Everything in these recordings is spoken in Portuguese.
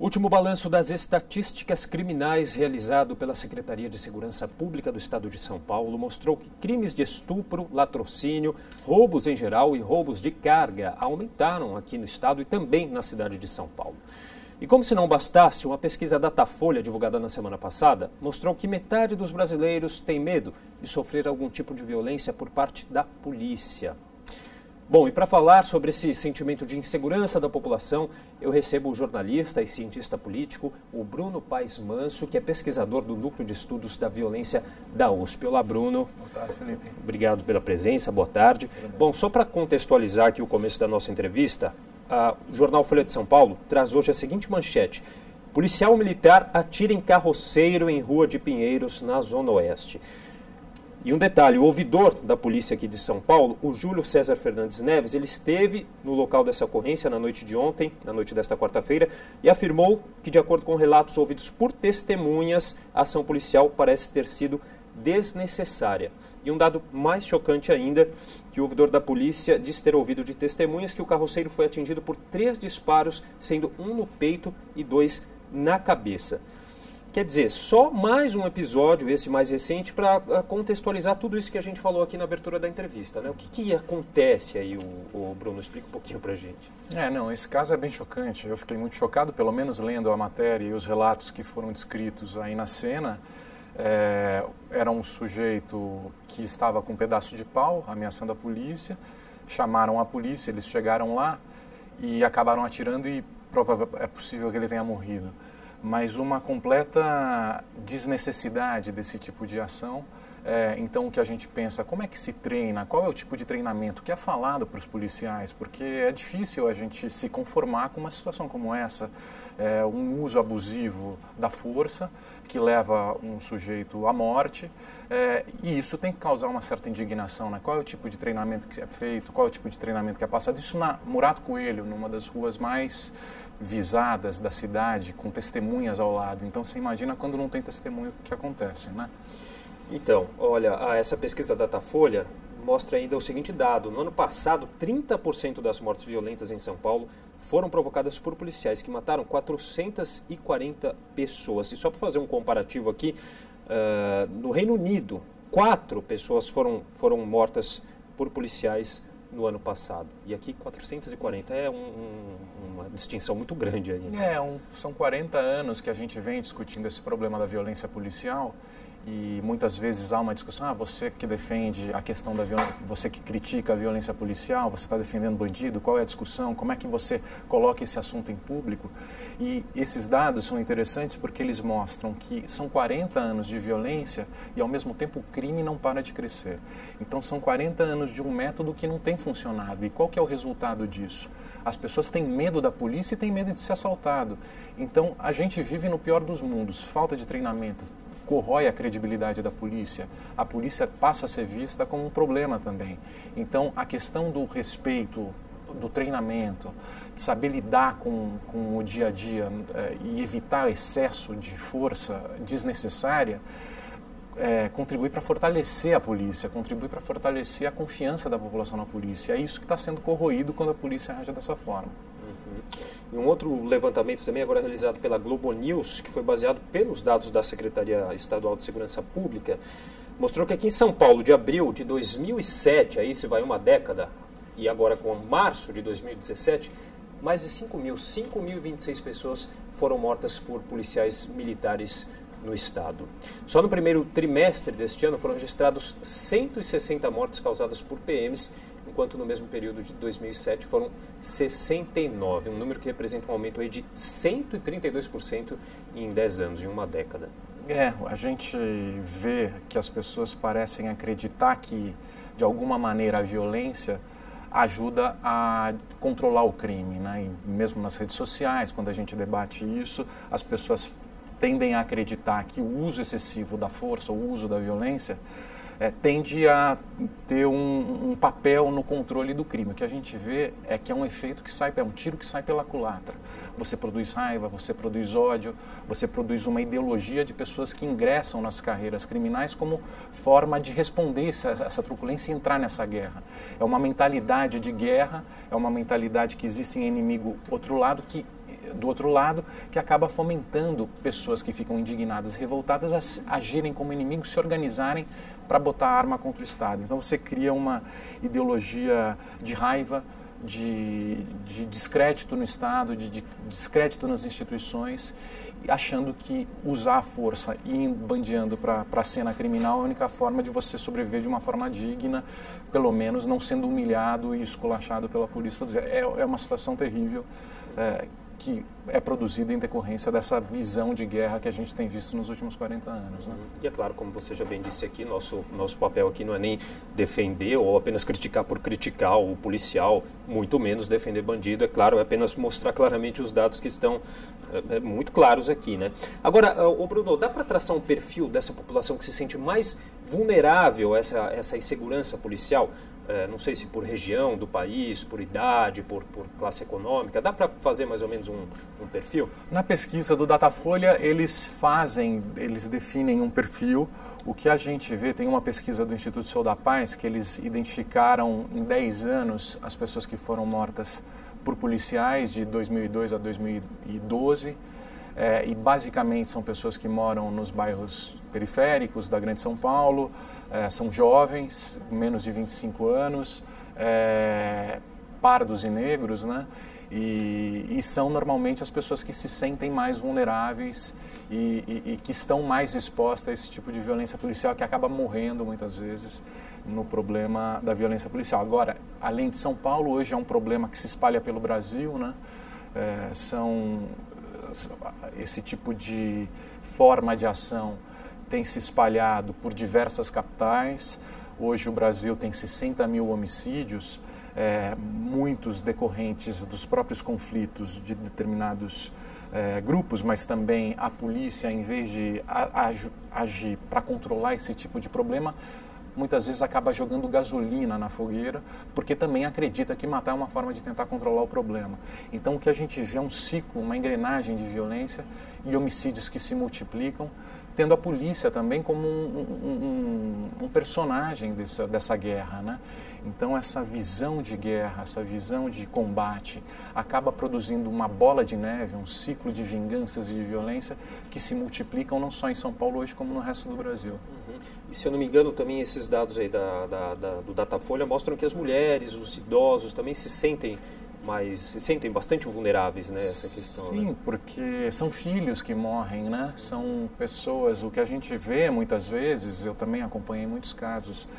Último balanço das estatísticas criminais realizado pela Secretaria de Segurança Pública do Estado de São Paulo mostrou que crimes de estupro, latrocínio, roubos em geral e roubos de carga aumentaram aqui no estado e também na cidade de São Paulo. E como se não bastasse, uma pesquisa Datafolha divulgada na semana passada mostrou que metade dos brasileiros tem medo de sofrer algum tipo de violência por parte da polícia. Bom, e para falar sobre esse sentimento de insegurança da população, eu recebo o jornalista e cientista político, o Bruno Paes Manso, que é pesquisador do Núcleo de Estudos da Violência da USP. Olá, Bruno. Boa tarde, Felipe. Obrigado pela presença, boa tarde. Bom, só para contextualizar aqui o começo da nossa entrevista, o jornal Folha de São Paulo traz hoje a seguinte manchete: policial militar atira em carroceiro em Rua de Pinheiros, na Zona Oeste. E um detalhe, o ouvidor da polícia aqui de São Paulo, o Júlio César Fernandes Neves, ele esteve no local dessa ocorrência na noite de ontem, na noite desta quarta-feira, e afirmou que, de acordo com relatos ouvidos por testemunhas, a ação policial parece ter sido desnecessária. E um dado mais chocante ainda, que o ouvidor da polícia disse ter ouvido de testemunhas que o carroceiro foi atingido por 3 disparos, sendo um no peito e 2 na cabeça. Quer dizer, só mais um episódio, esse mais recente, para contextualizar tudo isso que a gente falou aqui na abertura da entrevista, né? O que acontece aí, o Bruno? Explica um pouquinho para a gente. Esse caso é bem chocante. Eu fiquei muito chocado, pelo menos lendo a matéria e os relatos que foram descritos aí na cena. Era um sujeito que estava com um pedaço de pau ameaçando a polícia. Chamaram a polícia, eles chegaram lá e acabaram atirando e é possível que ele tenha morrido. Mas uma completa desnecessidade desse tipo de ação. Então, o que a gente pensa, como é que se treina, qual é o tipo de treinamento que é falado para os policiais, porque é difícil a gente se conformar com uma situação como essa, um uso abusivo da força que leva um sujeito à morte, e isso tem que causar uma certa indignação, né? Qual é o tipo de treinamento que é feito, qual é o tipo de treinamento que é passado, isso na Murato Coelho, numa das ruas mais visadas da cidade, com testemunhas ao lado. Então, você imagina quando não tem testemunho o que acontece, né? Então, olha, essa pesquisa da Datafolha mostra ainda o seguinte dado: no ano passado, 30% das mortes violentas em São Paulo foram provocadas por policiais, que mataram 440 pessoas. E só para fazer um comparativo aqui, no Reino Unido, 4 pessoas foram mortas por policiais no ano passado. E aqui 440 é uma distinção muito grande aí. São 40 anos que a gente vem discutindo esse problema da violência policial e muitas vezes há uma discussão, você que defende a questão da violência, você que critica a violência policial, você está defendendo bandido, qual é a discussão, como é que você coloca esse assunto em público? E esses dados são interessantes porque eles mostram que são 40 anos de violência e ao mesmo tempo o crime não para de crescer. Então são 40 anos de um método que não tem funcionado. E qual que é o resultado disso? As pessoas têm medo da polícia e têm medo de ser assaltado. Então a gente vive no pior dos mundos, falta de treinamento, corrói a credibilidade da polícia, a polícia passa a ser vista como um problema também. Então, a questão do respeito, do treinamento, de saber lidar com o dia a dia e evitar excesso de força desnecessária, contribui para fortalecer a polícia, contribui para fortalecer a confiança da população na polícia. É isso que está sendo corroído quando a polícia age dessa forma. E um outro levantamento também agora realizado pela Globo News, que foi baseado pelos dados da Secretaria Estadual de Segurança Pública, mostrou que aqui em São Paulo, de abril de 2007, aí se vai uma década, e agora com março de 2017, mais de 5.026 pessoas foram mortas por policiais militares no estado. Só no primeiro trimestre deste ano foram registrados 160 mortes causadas por PMs, enquanto no mesmo período de 2007 foram 69, um número que representa um aumento aí de 132% em 10 anos, em uma década. A gente vê que as pessoas parecem acreditar que, de alguma maneira, a violência ajuda a controlar o crime, né? E mesmo nas redes sociais, quando a gente debate isso, as pessoas tendem a acreditar que o uso excessivo da força, o uso da violência, tende a ter um papel no controle do crime. O que a gente vê é que é um efeito que sai, é um tiro que sai pela culatra. Você produz raiva, você produz ódio, você produz uma ideologia de pessoas que ingressam nas carreiras criminais como forma de responder essa truculência e entrar nessa guerra. É uma mentalidade de guerra, é uma mentalidade que existe em inimigo outro lado que do outro lado, que acaba fomentando pessoas que ficam indignadas, revoltadas, a agirem como inimigos, se organizarem para botar arma contra o Estado. Então você cria uma ideologia de raiva, de descrédito no Estado, de descrédito nas instituições, achando que usar a força e ir bandeando para a cena criminal é a única forma de você sobreviver de uma forma digna, pelo menos não sendo humilhado e esculachado pela polícia. É uma situação terrível que é produzida em decorrência dessa visão de guerra que a gente tem visto nos últimos 40 anos. Né? E é claro, como você já bem disse aqui, nosso papel aqui não é nem defender ou apenas criticar por criticar o policial, muito menos defender bandido, é claro, é apenas mostrar claramente os dados que estão muito claros aqui, né? Agora, ô Bruno, dá para traçar um perfil dessa população que se sente mais vulnerável a essa insegurança policial? Não sei se por região do país, por idade, por classe econômica, dá para fazer mais ou menos um perfil? Na pesquisa do Datafolha, eles definem um perfil. O que a gente vê, tem uma pesquisa do Instituto Sou da Paz, que eles identificaram em 10 anos as pessoas que foram mortas por policiais de 2002 a 2012, e basicamente são pessoas que moram nos bairros periféricos da Grande São Paulo, são jovens, menos de 25 anos, pardos e negros, né? E são normalmente as pessoas que se sentem mais vulneráveis e que estão mais expostas a esse tipo de violência policial, que acaba morrendo muitas vezes no problema da violência policial. Agora, além de São Paulo, hoje é um problema que se espalha pelo Brasil, né? Esse tipo de forma de ação tem se espalhado por diversas capitais. Hoje o Brasil tem 60 mil homicídios, muitos decorrentes dos próprios conflitos de determinados grupos, mas também a polícia, em vez de agir para controlar esse tipo de problema, muitas vezes acaba jogando gasolina na fogueira, porque também acredita que matar é uma forma de tentar controlar o problema. Então o que a gente vê é um ciclo, uma engrenagem de violência e homicídios que se multiplicam, tendo a polícia também como um personagem dessa guerra, né? Então essa visão de guerra, essa visão de combate acaba produzindo uma bola de neve, um ciclo de vinganças e de violência que se multiplicam não só em São Paulo hoje como no resto do Brasil. E se eu não me engano também esses dados aí do Datafolha mostram que as mulheres, os idosos também se sentem bastante vulneráveis nessa questão. Sim, né? Porque são filhos que morrem, né? São pessoas, o que a gente vê muitas vezes, eu também acompanhei muitos casos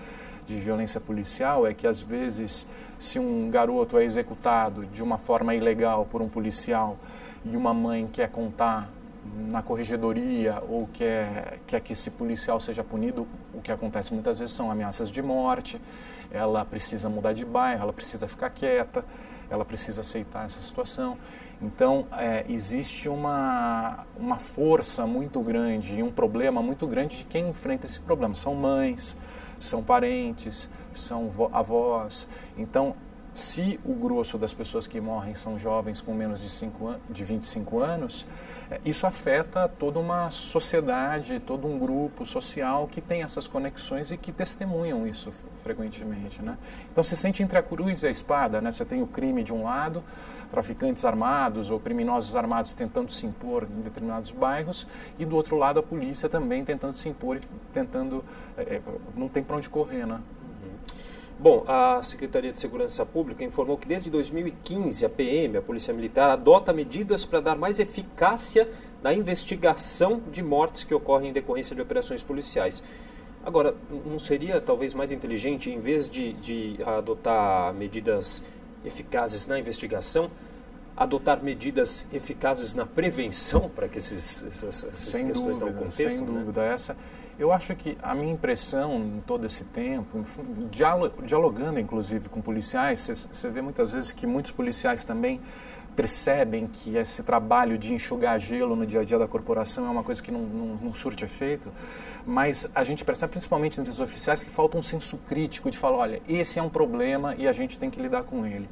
de violência policial, é que às vezes se um garoto é executado de uma forma ilegal por um policial e uma mãe quer contar na corregedoria ou quer que esse policial seja punido, o que acontece muitas vezes são ameaças de morte, ela precisa mudar de bairro, ela precisa ficar quieta, ela precisa aceitar essa situação. Então, existe uma força muito grande e um problema muito grande de quem enfrenta esse problema. São mães, são parentes, são avós. Então, se o grosso das pessoas que morrem são jovens com menos de 25 anos, isso afeta toda uma sociedade, todo um grupo social que tem essas conexões e que testemunham isso frequentemente, né? Então se sente entre a cruz e a espada, né? Você tem o crime de um lado, traficantes armados ou criminosos armados tentando se impor em determinados bairros, e do outro lado a polícia também tentando se impor e tentando... não tem para onde correr, né? Bom, a Secretaria de Segurança Pública informou que desde 2015 a PM, a Polícia Militar, adota medidas para dar mais eficácia na investigação de mortes que ocorrem em decorrência de operações policiais. Agora, não seria talvez mais inteligente, em vez de adotar medidas eficazes na investigação, adotar medidas eficazes na prevenção para que essas questões não aconteçam? Sem dúvida, eu acho que a minha impressão em todo esse tempo, dialogando inclusive com policiais, você vê muitas vezes que muitos policiais também percebem que esse trabalho de enxugar gelo no dia a dia da corporação é uma coisa que não surte efeito, mas a gente percebe principalmente entre os oficiais que falta um senso crítico de falar, olha, esse é um problema e a gente tem que lidar com ele.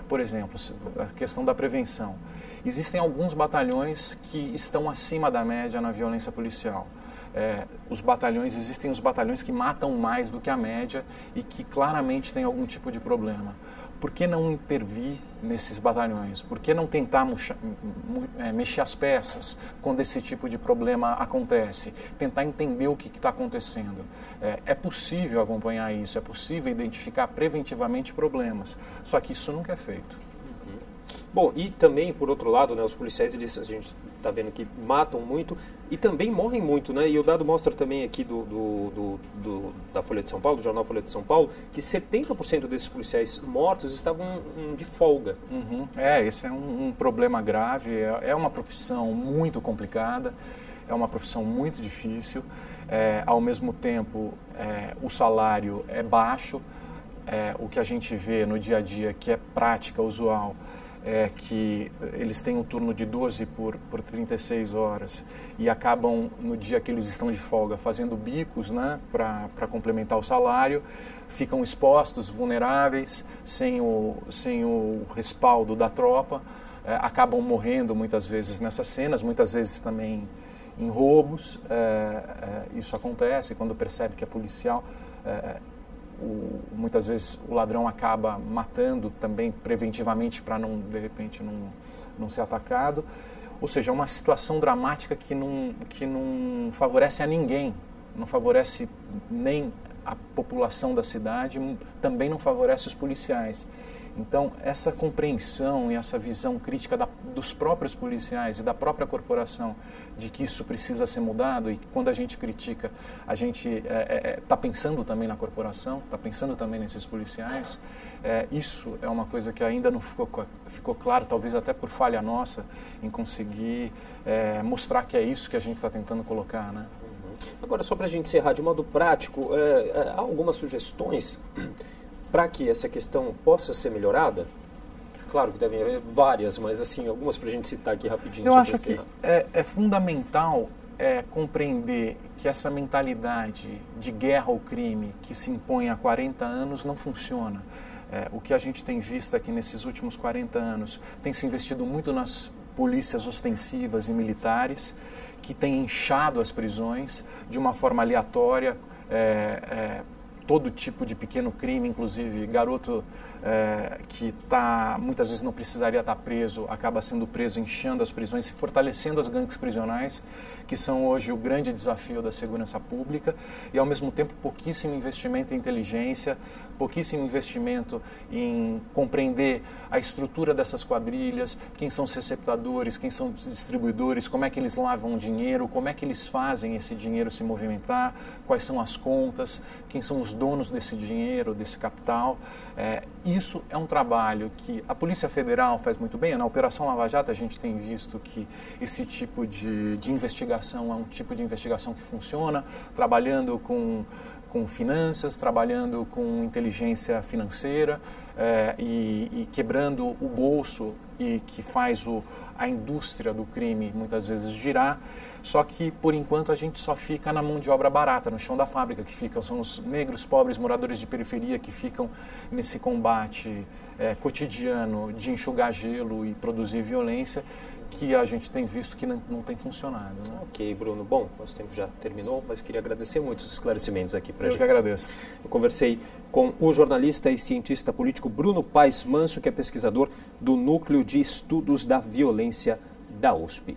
Por exemplo, a questão da prevenção. Existem alguns batalhões que estão acima da média na violência policial. Existem os batalhões que matam mais do que a média e que claramente têm algum tipo de problema. por que não intervir nesses batalhões? Por que não tentar mexer as peças quando esse tipo de problema acontece? Tentar entender o que está acontecendo. É possível acompanhar isso, é possível identificar preventivamente problemas, só que isso nunca é feito. Bom, e também, por outro lado, né, os policiais, eles, a gente está vendo que matam muito e também morrem muito, né? E o dado mostra também aqui da Folha de São Paulo, do jornal Folha de São Paulo, que 70% desses policiais mortos estavam de folga. Esse é um problema grave, é uma profissão muito complicada, é uma profissão muito difícil, ao mesmo tempo o salário é baixo, o que a gente vê no dia a dia, que é prática usual, é que eles têm um turno de 12 por 36 horas e acabam, no dia que eles estão de folga, fazendo bicos, né, para complementar o salário, ficam expostos, vulneráveis, sem o respaldo da tropa, acabam morrendo muitas vezes nessas cenas, muitas vezes também em roubos. Isso acontece quando percebe que é policial. Muitas vezes o ladrão acaba matando também preventivamente para de repente não ser atacado. Ou seja, é uma situação dramática que não favorece a ninguém, não favorece nem a população da cidade, também não favorece os policiais. Então, essa compreensão e essa visão crítica dos próprios policiais e da própria corporação de que isso precisa ser mudado, e quando a gente critica, a gente está pensando também na corporação, está pensando também nesses policiais, isso é uma coisa que ainda não ficou claro, talvez até por falha nossa, em conseguir mostrar que é isso que a gente está tentando colocar, né? Agora, só para a gente encerrar de modo prático, há algumas sugestões para que essa questão possa ser melhorada? Claro que devem haver várias, mas assim, algumas para a gente citar aqui rapidinho. Eu acho que é fundamental compreender que essa mentalidade de guerra ao crime que se impõe há 40 anos não funciona. O que a gente tem visto aqui nesses últimos 40 anos tem se investido muito nas polícias ostensivas e militares, que têm inchado as prisões de uma forma aleatória, todo tipo de pequeno crime, inclusive garoto que muitas vezes não precisaria estar preso, acaba sendo preso, inchando as prisões e fortalecendo as gangues prisionais, que são hoje o grande desafio da segurança pública, e ao mesmo tempo pouquíssimo investimento em inteligência, pouquíssimo investimento em compreender a estrutura dessas quadrilhas, quem são os receptadores, quem são os distribuidores, como é que eles lavam o dinheiro, como é que eles fazem esse dinheiro se movimentar, quais são as contas, quem são os donos desse dinheiro, desse capital. Isso é um trabalho que a Polícia Federal faz muito bem. Na Operação Lava Jato a gente tem visto que esse tipo de investigação é um tipo de investigação que funciona, trabalhando com finanças, trabalhando com inteligência financeira e quebrando o bolso e que faz a indústria do crime muitas vezes girar. Só que, por enquanto, a gente só fica na mão de obra barata, no chão da fábrica, são os negros, pobres, moradores de periferia que ficam nesse combate cotidiano de enxugar gelo e produzir violência, que a gente tem visto que não tem funcionado, né? Ok, Bruno. Bom, nosso tempo já terminou, mas queria agradecer muito os esclarecimentos aqui para a gente. Eu que agradeço. Eu conversei com o jornalista e cientista político Bruno Paes Manso, que é pesquisador do Núcleo de Estudos da Violência da USP.